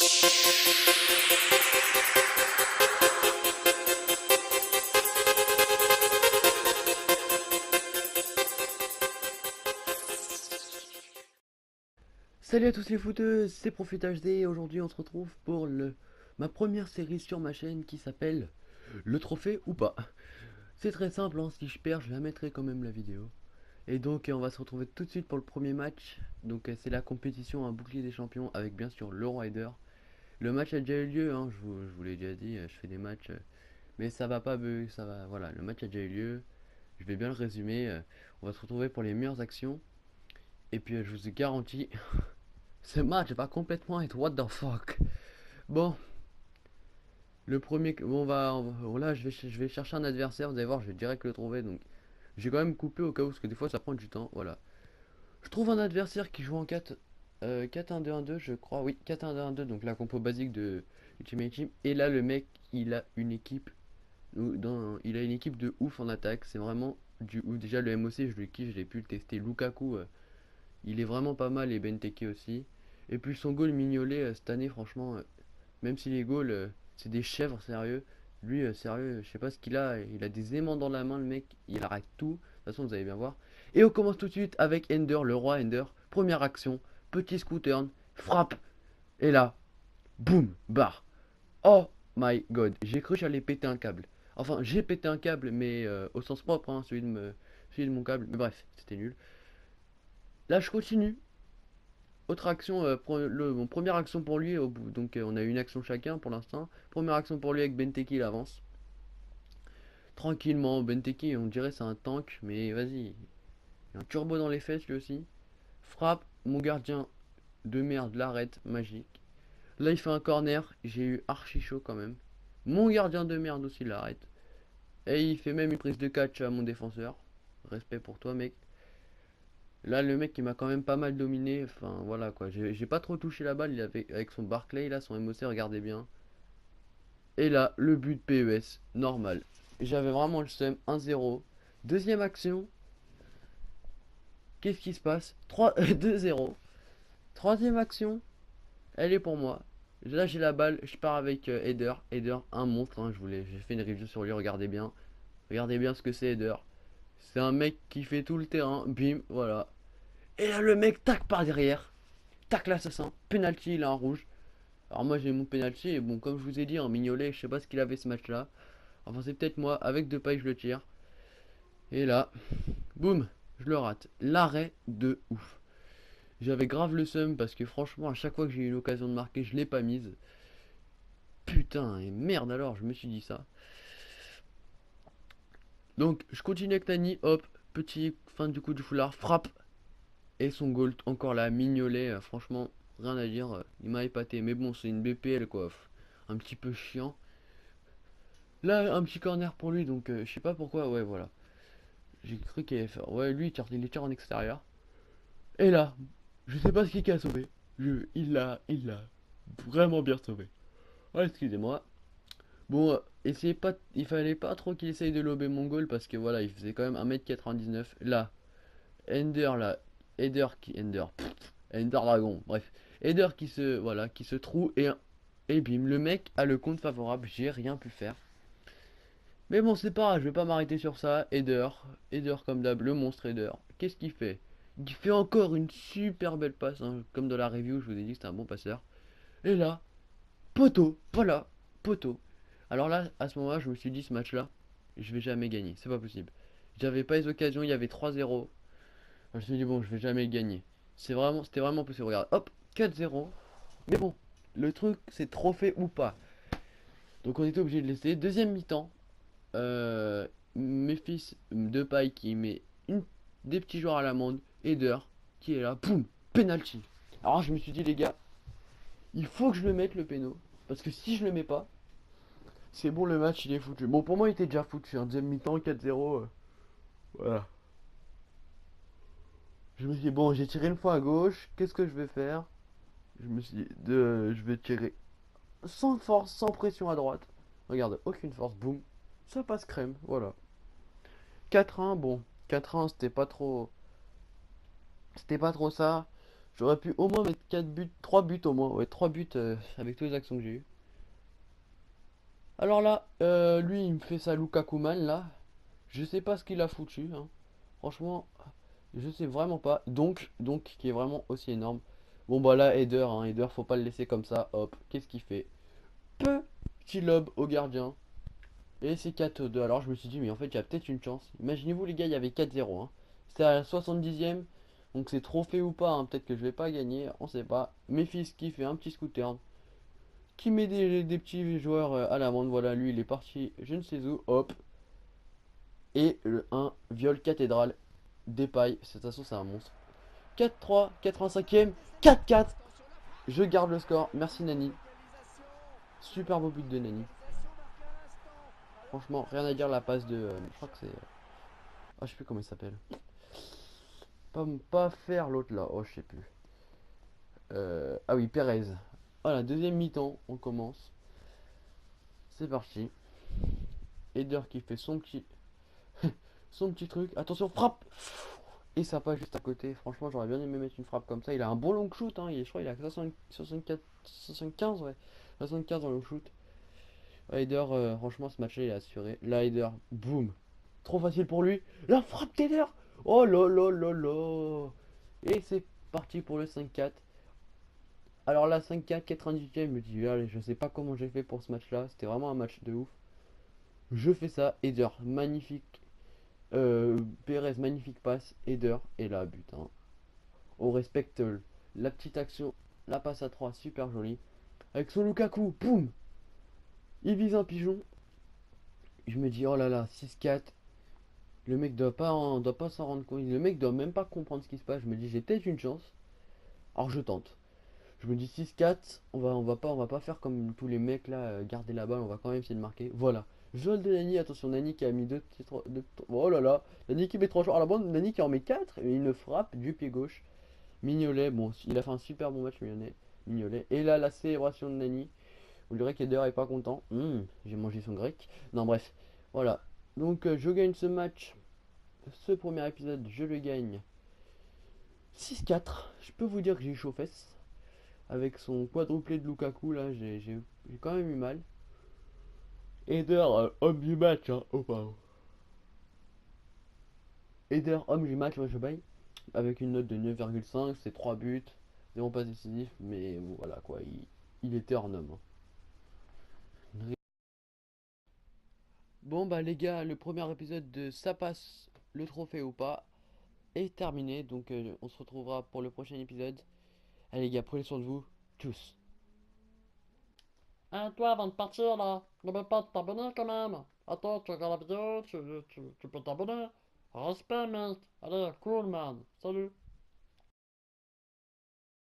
Salut à tous les footeux, c'est Profit HD et aujourd'hui on se retrouve pour ma première série sur ma chaîne qui s'appelle Le Trophée ou pas. C'est très simple, hein, si je perds je la mettrai quand même la vidéo. Et donc on va se retrouver tout de suite pour le premier match. Donc c'est la compétition un bouclier des champions avec bien sûr le Rider. Le match a déjà eu lieu, hein, je vous l'ai déjà dit, je fais des matchs, mais ça va pas, ça va, voilà, le match a déjà eu lieu. Je vais bien le résumer, on va se retrouver pour les meilleures actions. Et puis je vous ai garanti, ce match va complètement être what the fuck. Bon, le premier, bon, là je vais chercher un adversaire, vous allez voir, je vais direct le trouver. Donc j'ai quand même coupé au cas où, parce que des fois ça prend du temps, voilà. Je trouve un adversaire qui joue en 4-1-2-1-2 je crois, oui, 4-1-2-1-2, donc la compo basique de Ultimate Team. Et là le mec, il a une équipe, il a une équipe de ouf en attaque, c'est vraiment du ouf. Déjà le MOC, je le kiffe, je l'ai pu le tester. Lukaku, il est vraiment pas mal, et Benteke aussi. Et puis son goal Mignolet cette année, franchement, même si les goals, c'est des chèvres, sérieux. Lui, sérieux, je sais pas ce qu'il a. Il a des aimants dans la main, le mec. Il arrête tout. De toute façon, vous allez bien voir. Et on commence tout de suite avec Ender, le roi Ender. Première action, petit scooter, frappe. Et là, boum, barre. Oh my god. J'ai cru que j'allais péter un câble. Enfin, j'ai pété un câble, mais au sens propre, hein, celui de mon câble. Mais bref, c'était nul. Là, je continue. Autre action, première action pour lui, donc on a une action chacun pour l'instant. Première action pour lui avec Benteke, il avance. Tranquillement, Benteke, on dirait c'est un tank, mais vas-y. Il a un turbo dans les fesses lui aussi. Frappe, mon gardien de merde l'arrête, magique. Là il fait un corner, j'ai eu archi chaud quand même. Mon gardien de merde aussi l'arrête. Et il fait même une prise de catch à mon défenseur. Respect pour toi mec. Là, le mec, il m'a quand même pas mal dominé. Enfin, voilà quoi. J'ai pas trop touché la balle. Il avait, avec son Barclay, là, son MOC, regardez bien. Et là, le but PES, normal. J'avais vraiment le seum, 1-0. Deuxième action. Qu'est-ce qui se passe? 2-0. Troisième action. Elle est pour moi. Là, j'ai la balle. Je pars avec Eder. Eder, un monstre. Hein, j'ai fait une review sur lui. Regardez bien. Regardez bien ce que c'est, Eder. C'est un mec qui fait tout le terrain. Bim, voilà. Et là, le mec, tac par derrière. Tac l'assassin, penalty, il a un rouge. Alors moi j'ai mon penalty et bon comme je vous ai dit en Mignolet, je sais pas ce qu'il avait ce match là. Enfin c'est peut-être moi, avec Depay je le tire. Et là, boum, je le rate. L'arrêt de ouf. J'avais grave le seum parce que franchement à chaque fois que j'ai eu l'occasion de marquer je l'ai pas mise. Putain et merde alors je me suis dit ça. Donc je continue avec Nani, hop, petit fin du coup du foulard, frappe. Et son goal encore là, Mignolet, franchement rien à dire, il m'a épaté. Mais bon c'est une BPL quoi, un petit peu chiant. Là, un petit corner pour lui, donc je sais pas pourquoi, ouais, voilà. J'ai cru qu'il allait faire. Ouais, lui, il tire en extérieur. Et là, je sais pas ce qu'il a sauvé. Il l'a vraiment bien sauvé. Ouais, excusez-moi. Bon, essayez pas, il fallait pas trop qu'il essaye de lober mon goal parce que voilà, il faisait quand même 1m99. Là, Ender, là, Ender Dragon, bref. Ender voilà, qui se trouve et bim, le mec a le compte favorable, j'ai rien pu faire. Mais bon, c'est pas grave, je vais pas m'arrêter sur ça. Eder comme d'hab, le monstre Eder. Qu'est-ce qu'il fait? Il fait encore une super belle passe, hein. Comme dans la review, je vous ai dit que c'était un bon passeur. Et là, poteau, voilà, poteau. Alors là, à ce moment-là, je me suis dit, ce match-là, je vais jamais gagner, c'est pas possible. J'avais pas les occasions, il y avait 3-0. Je me suis dit, bon, je vais jamais gagner. C'était vraiment possible. Regarde, hop, 4-0. Mais bon, le truc, c'est trophée ou pas. Donc on était obligé de laisser. Deuxième mi-temps. Memphis Depay qui met des petits joueurs à l'amende. Eder qui est là, boum, penalty. Alors je me suis dit les gars, il faut que je le mette le péno. Parce que si je le mets pas, c'est bon le match il est foutu. Bon pour moi il était déjà foutu, un deuxième mi-temps 4-0. Voilà. Je me suis dit bon j'ai tiré une fois à gauche, qu'est-ce que je vais faire? Je me suis dit je vais tirer sans force, sans pression à droite. Regarde, aucune force, boum. Ça passe crème, voilà. 4-1, bon. 4-1, c'était pas trop. C'était pas trop ça. J'aurais pu au moins mettre 4 buts, 3 buts au moins. Ouais, 3 buts avec toutes les actions que j'ai eues. Alors là, lui, il me fait sa Lukaku man là. Je sais pas ce qu'il a foutu, hein. Franchement, je sais vraiment pas. Donc, qui est vraiment aussi énorme. Bon, bah là, Eder, hein. Eder, faut pas le laisser comme ça. Hop, qu'est-ce qu'il fait? Petit lob au gardien. Et c'est 4-2. Alors je me suis dit, mais en fait, il y a peut-être une chance. Imaginez-vous, les gars, il y avait 4-0, hein. C'était à la 70e. Donc c'est trophée ou pas, hein. Peut-être que je vais pas gagner. On sait pas. Mes fils qui fait un petit scooter. Qui met des petits joueurs à l'amende. Voilà, lui, il est parti. Je ne sais où. Hop. Et le 1, viol cathédrale. Depay. De toute façon, c'est un monstre. 4-3, 85e. 4-4. Je garde le score. Merci, Nani. Super beau but de Nani. Franchement, rien à dire la passe de. Je crois que c'est. Ah, je sais plus comment il s'appelle. Pas faire l'autre là. Oh, je sais plus. Ah oui, Perez. Voilà, deuxième mi-temps, on commence. C'est parti. Eder qui fait son petit truc. Attention, frappe. Et ça passe juste à côté. Franchement, j'aurais bien aimé mettre une frappe comme ça. Il a un bon long shoot, hein. Je crois qu'il a 64, 75, ouais. 75 dans le shoot. Eder, franchement, ce match-là, il est assuré. Là, Eder, boum. Trop facile pour lui. La frappe d'Eder. Oh là là là là. Et c'est parti pour le 5-4. Alors là, 5-4, 98e, je me dis, allez, je sais pas comment j'ai fait pour ce match-là. C'était vraiment un match de ouf. Je fais ça. Eder, magnifique. Perez, magnifique passe. Eder, et là, but, hein. On respecte la petite action. La passe à 3, super jolie. Avec son Lukaku, boum. Il vise un pigeon. Je me dis, oh là là, 6-4. Le mec doit pas s'en rendre compte. Le mec doit même pas comprendre ce qui se passe. Je me dis, j'ai peut-être une chance. Alors je tente. Je me dis 6-4. On va pas faire comme tous les mecs là, garder la balle. On va quand même essayer de marquer. Voilà. Vol de Nani. Attention, Nani qui a mis oh là là. Nani qui met 3 joueurs à la bande. Nani qui en met 4. Et une frappe du pied gauche. Mignolet. Bon, il a fait un super bon match, Mignolet. Et là, la célébration de Nani. Vous direz qu'Eder est pas content. J'ai mangé son grec. Non, bref. Voilà. Donc, je gagne ce match. Ce premier épisode, je le gagne 6-4. Je peux vous dire que j'ai chaud aux fesses. Avec son quadruplé de Lukaku, là, j'ai quand même eu mal. Eder, homme du match, hein. Oh, pardon. Eder, homme du match, moi je baille. Avec une note de 9,5, c'est 3 buts, 0 pas décisif, mais voilà quoi, il était hors norme, hein. Bon bah les gars, le premier épisode de Ça passe le trophée ou pas est terminé, donc on se retrouvera pour le prochain épisode. Allez les gars, prenez soin de vous, tous. Hein, toi, avant de partir, là, n'oublie pas de t'abonner quand même. Attends, tu regardes la vidéo, tu peux t'abonner. Respect, mec. Allez, cool, man. Salut.